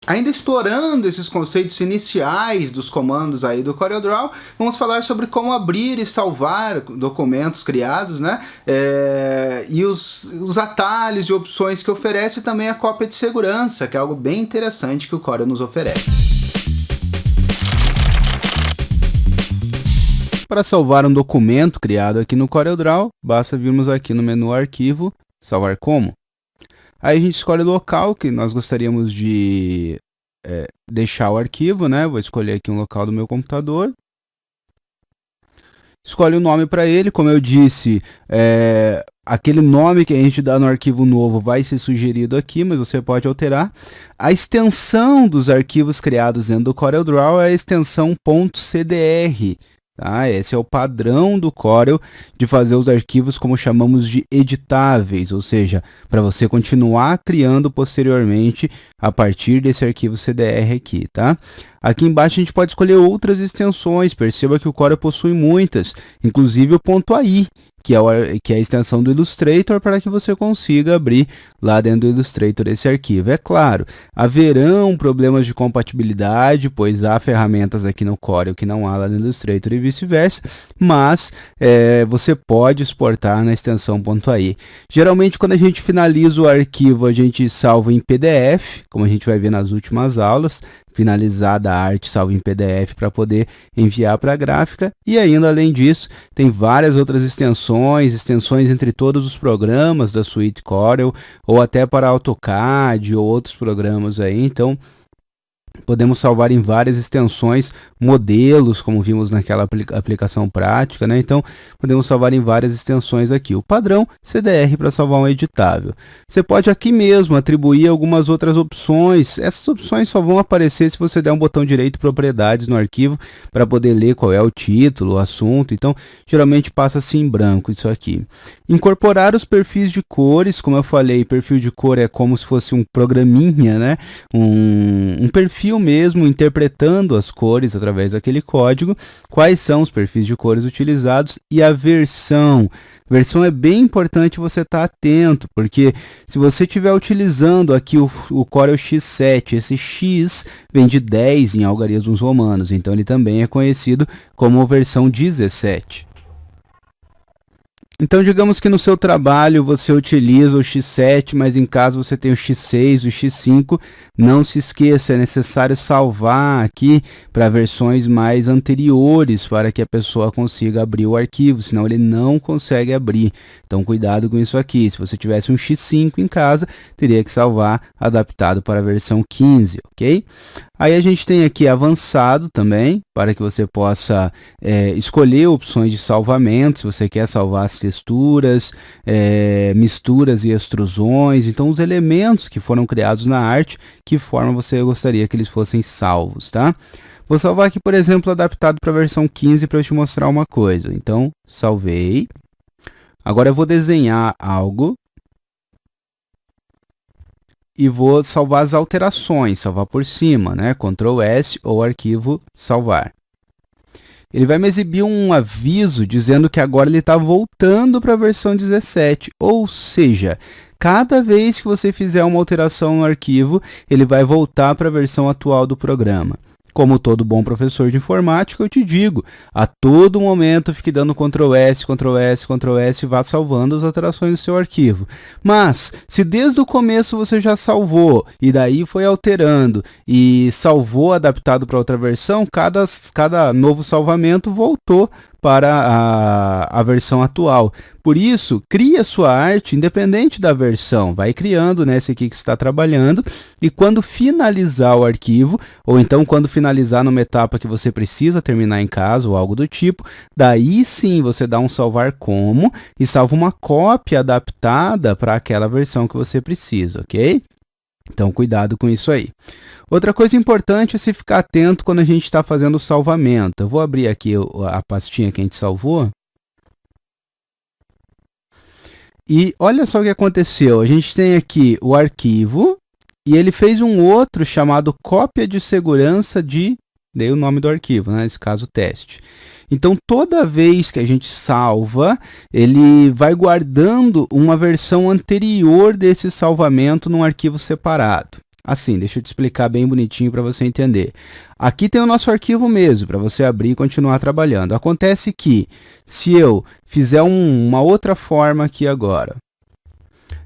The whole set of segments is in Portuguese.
Ainda explorando esses conceitos iniciais dos comandos aí do CorelDRAW, vamos falar sobre como abrir e salvar documentos criados, né? E os atalhos e opções que oferece, e também a cópia de segurança, que é algo bem interessante que o Corel nos oferece. Para salvar um documento criado aqui no CorelDRAW, basta virmos aqui no menu Arquivo, Salvar Como. Aí a gente escolhe o local que nós gostaríamos de deixar o arquivo, né? Vou escolher aqui um local do meu computador. Escolhe o nome para ele, como eu disse, aquele nome que a gente dá no arquivo novo vai ser sugerido aqui, mas você pode alterar. A extensão dos arquivos criados dentro do CorelDRAW é a extensão .cdr. Tá? Esse é o padrão do Corel de fazer os arquivos como chamamos de editáveis, ou seja, para você continuar criando posteriormente a partir desse arquivo CDR aqui, tá? Aqui embaixo a gente pode escolher outras extensões, perceba que o Corel possui muitas, inclusive o .ai, que é a extensão do Illustrator, para que você consiga abrir lá dentro do Illustrator esse arquivo. É claro, haverão problemas de compatibilidade, pois há ferramentas aqui no Corel que não há lá no Illustrator e vice-versa, mas você pode exportar na extensão .ai. Geralmente, quando a gente finaliza o arquivo, a gente salva em PDF, como a gente vai ver nas últimas aulas, finalizada a arte salva em PDF para poder enviar para a gráfica, e ainda além disso tem várias outras extensões entre todos os programas da suíte Corel, ou até para AutoCAD ou outros programas aí, então podemos salvar em várias extensões, modelos, como vimos naquela aplicação prática, né? Então, podemos salvar em várias extensões aqui. O padrão CDR para salvar um editável. Você pode aqui mesmo atribuir algumas outras opções. Essas opções só vão aparecer se você der um botão direito propriedades no arquivo para poder ler qual é o título, o assunto. Então, geralmente passa assim em branco isso aqui. Incorporar os perfis de cores, como eu falei, perfil de cor é como se fosse um programinha, né? Um perfil mesmo, interpretando as cores através daquele código, quais são os perfis de cores utilizados e a versão. Versão é bem importante você estar atento, porque se você estiver utilizando aqui o Corel X7, esse X vem de 10 em algarismos romanos, então ele também é conhecido como versão 17. Então, digamos que no seu trabalho você utiliza o X7, mas em casa você tem o X6, o X5, não se esqueça, é necessário salvar aqui para versões mais anteriores para que a pessoa consiga abrir o arquivo, senão ele não consegue abrir. Então, cuidado com isso aqui. Se você tivesse um X5 em casa, teria que salvar adaptado para a versão 15, ok? Aí a gente tem aqui avançado também, para que você possa escolher opções de salvamento, se você quer salvar as texturas, misturas e extrusões, então os elementos que foram criados na arte, que forma você gostaria que eles fossem salvos, tá? Vou salvar aqui, por exemplo, adaptado para a versão 15 para eu te mostrar uma coisa. Então, salvei. Agora eu vou desenhar algo. E vou salvar as alterações, salvar por cima, né? Ctrl S ou arquivo salvar. Ele vai me exibir um aviso dizendo que agora ele está voltando para a versão 17, ou seja, cada vez que você fizer uma alteração no arquivo, ele vai voltar para a versão atual do programa. Como todo bom professor de informática, eu te digo, a todo momento fique dando Ctrl S, Ctrl S, Ctrl S e vá salvando as alterações do seu arquivo. Mas, se desde o começo você já salvou e daí foi alterando e salvou adaptado para outra versão, cada novo salvamento voltou para a versão atual. Por isso, crie a sua arte independente da versão. Vai criando nesse aqui que está trabalhando e quando finalizar o arquivo, ou então quando finalizar numa etapa que você precisa terminar em casa ou algo do tipo, daí sim você dá um salvar como e salva uma cópia adaptada para aquela versão que você precisa, ok? Então, cuidado com isso aí. Outra coisa importante é se ficar atento quando a gente está fazendo o salvamento. Eu vou abrir aqui a pastinha que a gente salvou. E olha só o que aconteceu. A gente tem aqui o arquivo e ele fez um outro chamado cópia de segurança de... Dei o nome do arquivo, né? Nesse caso, teste. Então, toda vez que a gente salva, ele vai guardando uma versão anterior desse salvamento num arquivo separado. Assim, deixa eu te explicar bem bonitinho para você entender. Aqui tem o nosso arquivo mesmo, para você abrir e continuar trabalhando. Acontece que, se eu fizer uma outra forma aqui agora,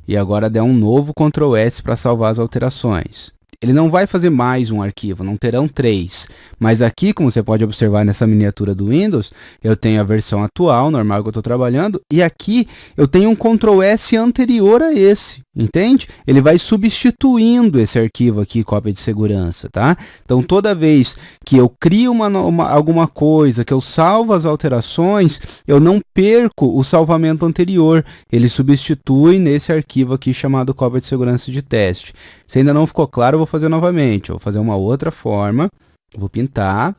e agora der um novo Ctrl S para salvar as alterações, ele não vai fazer mais um arquivo, não terão 3. Mas aqui, como você pode observar nessa miniatura do Windows, eu tenho a versão atual, normal que eu estou trabalhando, e aqui eu tenho um Ctrl S anterior a esse, entende? Ele vai substituindo esse arquivo aqui, cópia de segurança, tá? Então, toda vez que eu crio alguma coisa, que eu salvo as alterações, eu não perco o salvamento anterior. Ele substitui nesse arquivo aqui chamado cópia de segurança de teste. Se ainda não ficou claro, eu vou fazer novamente. Eu vou fazer uma outra forma, vou pintar.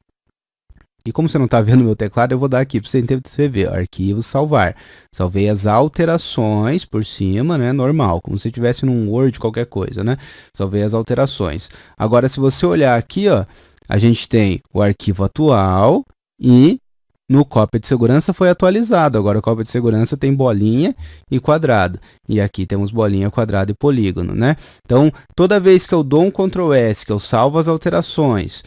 E como você não está vendo meu teclado, eu vou dar aqui para você ver, arquivo, salvar. Salvei as alterações por cima, né, normal, como se estivesse num Word, qualquer coisa, né? Salvei as alterações. Agora, se você olhar aqui, ó, a gente tem o arquivo atual e no cópia de segurança foi atualizado. Agora, o cópia de segurança tem bolinha e quadrado. E aqui temos bolinha, quadrado e polígono, né? Então, toda vez que eu dou um Ctrl S, que eu salvo as alterações,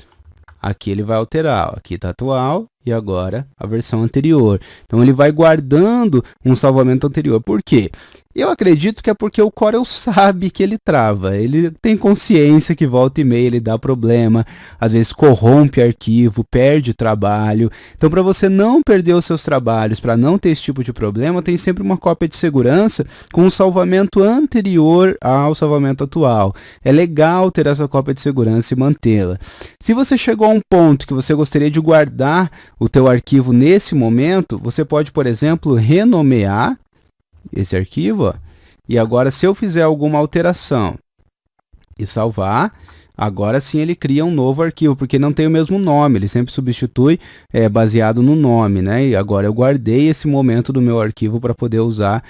aqui ele vai alterar, ó. Aqui está atual e agora a versão anterior. Então, ele vai guardando um salvamento anterior. Por quê? Eu acredito que é porque o Corel sabe que ele trava. Ele tem consciência que volta e meia ele dá problema, às vezes corrompe arquivo, perde trabalho. Então, para você não perder os seus trabalhos, para não ter esse tipo de problema, tem sempre uma cópia de segurança com um salvamento anterior ao salvamento atual. É legal ter essa cópia de segurança e mantê-la. Se você chegou a um ponto que você gostaria de guardar o teu arquivo nesse momento, você pode, por exemplo, renomear esse arquivo, ó, e agora se eu fizer alguma alteração e salvar, agora sim ele cria um novo arquivo, porque não tem o mesmo nome, ele sempre substitui baseado no nome, né? E agora eu guardei esse momento do meu arquivo para poder usar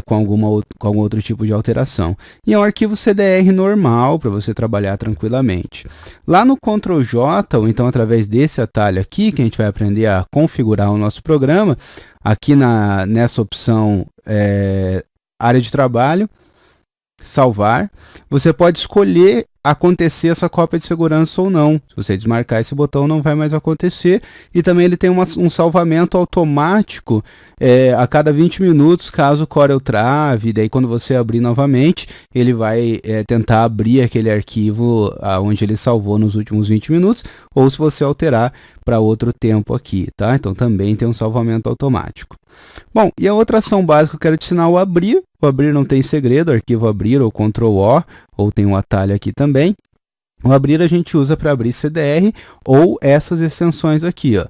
com algum outro tipo de alteração. E é um arquivo CDR normal para você trabalhar tranquilamente. Lá no Ctrl J, ou então através desse atalho aqui, que a gente vai aprender a configurar o nosso programa, aqui nessa opção área de trabalho, salvar, você pode escolher acontecer essa cópia de segurança ou não. Se você desmarcar esse botão, não vai mais acontecer. E também ele tem um salvamento automático a cada 20 minutos, caso o Corel trave. Daí, quando você abrir novamente, ele vai tentar abrir aquele arquivo onde ele salvou nos últimos 20 minutos, ou se você alterar para outro tempo aqui, tá? Então, também tem um salvamento automático. Bom, e a outra ação básica que eu quero te ensinar é o abrir. O abrir não tem segredo, arquivo abrir ou Ctrl O, ou tem um atalho aqui também. O abrir a gente usa para abrir CDR ou essas extensões aqui, ó.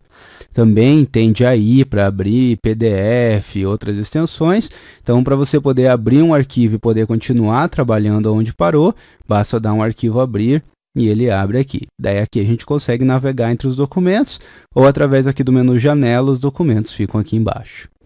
Também tem DAI para abrir PDF, outras extensões. Então, para você poder abrir um arquivo e poder continuar trabalhando onde parou, basta dar um arquivo abrir e ele abre aqui. Daí aqui a gente consegue navegar entre os documentos ou através aqui do menu janela, os documentos ficam aqui embaixo.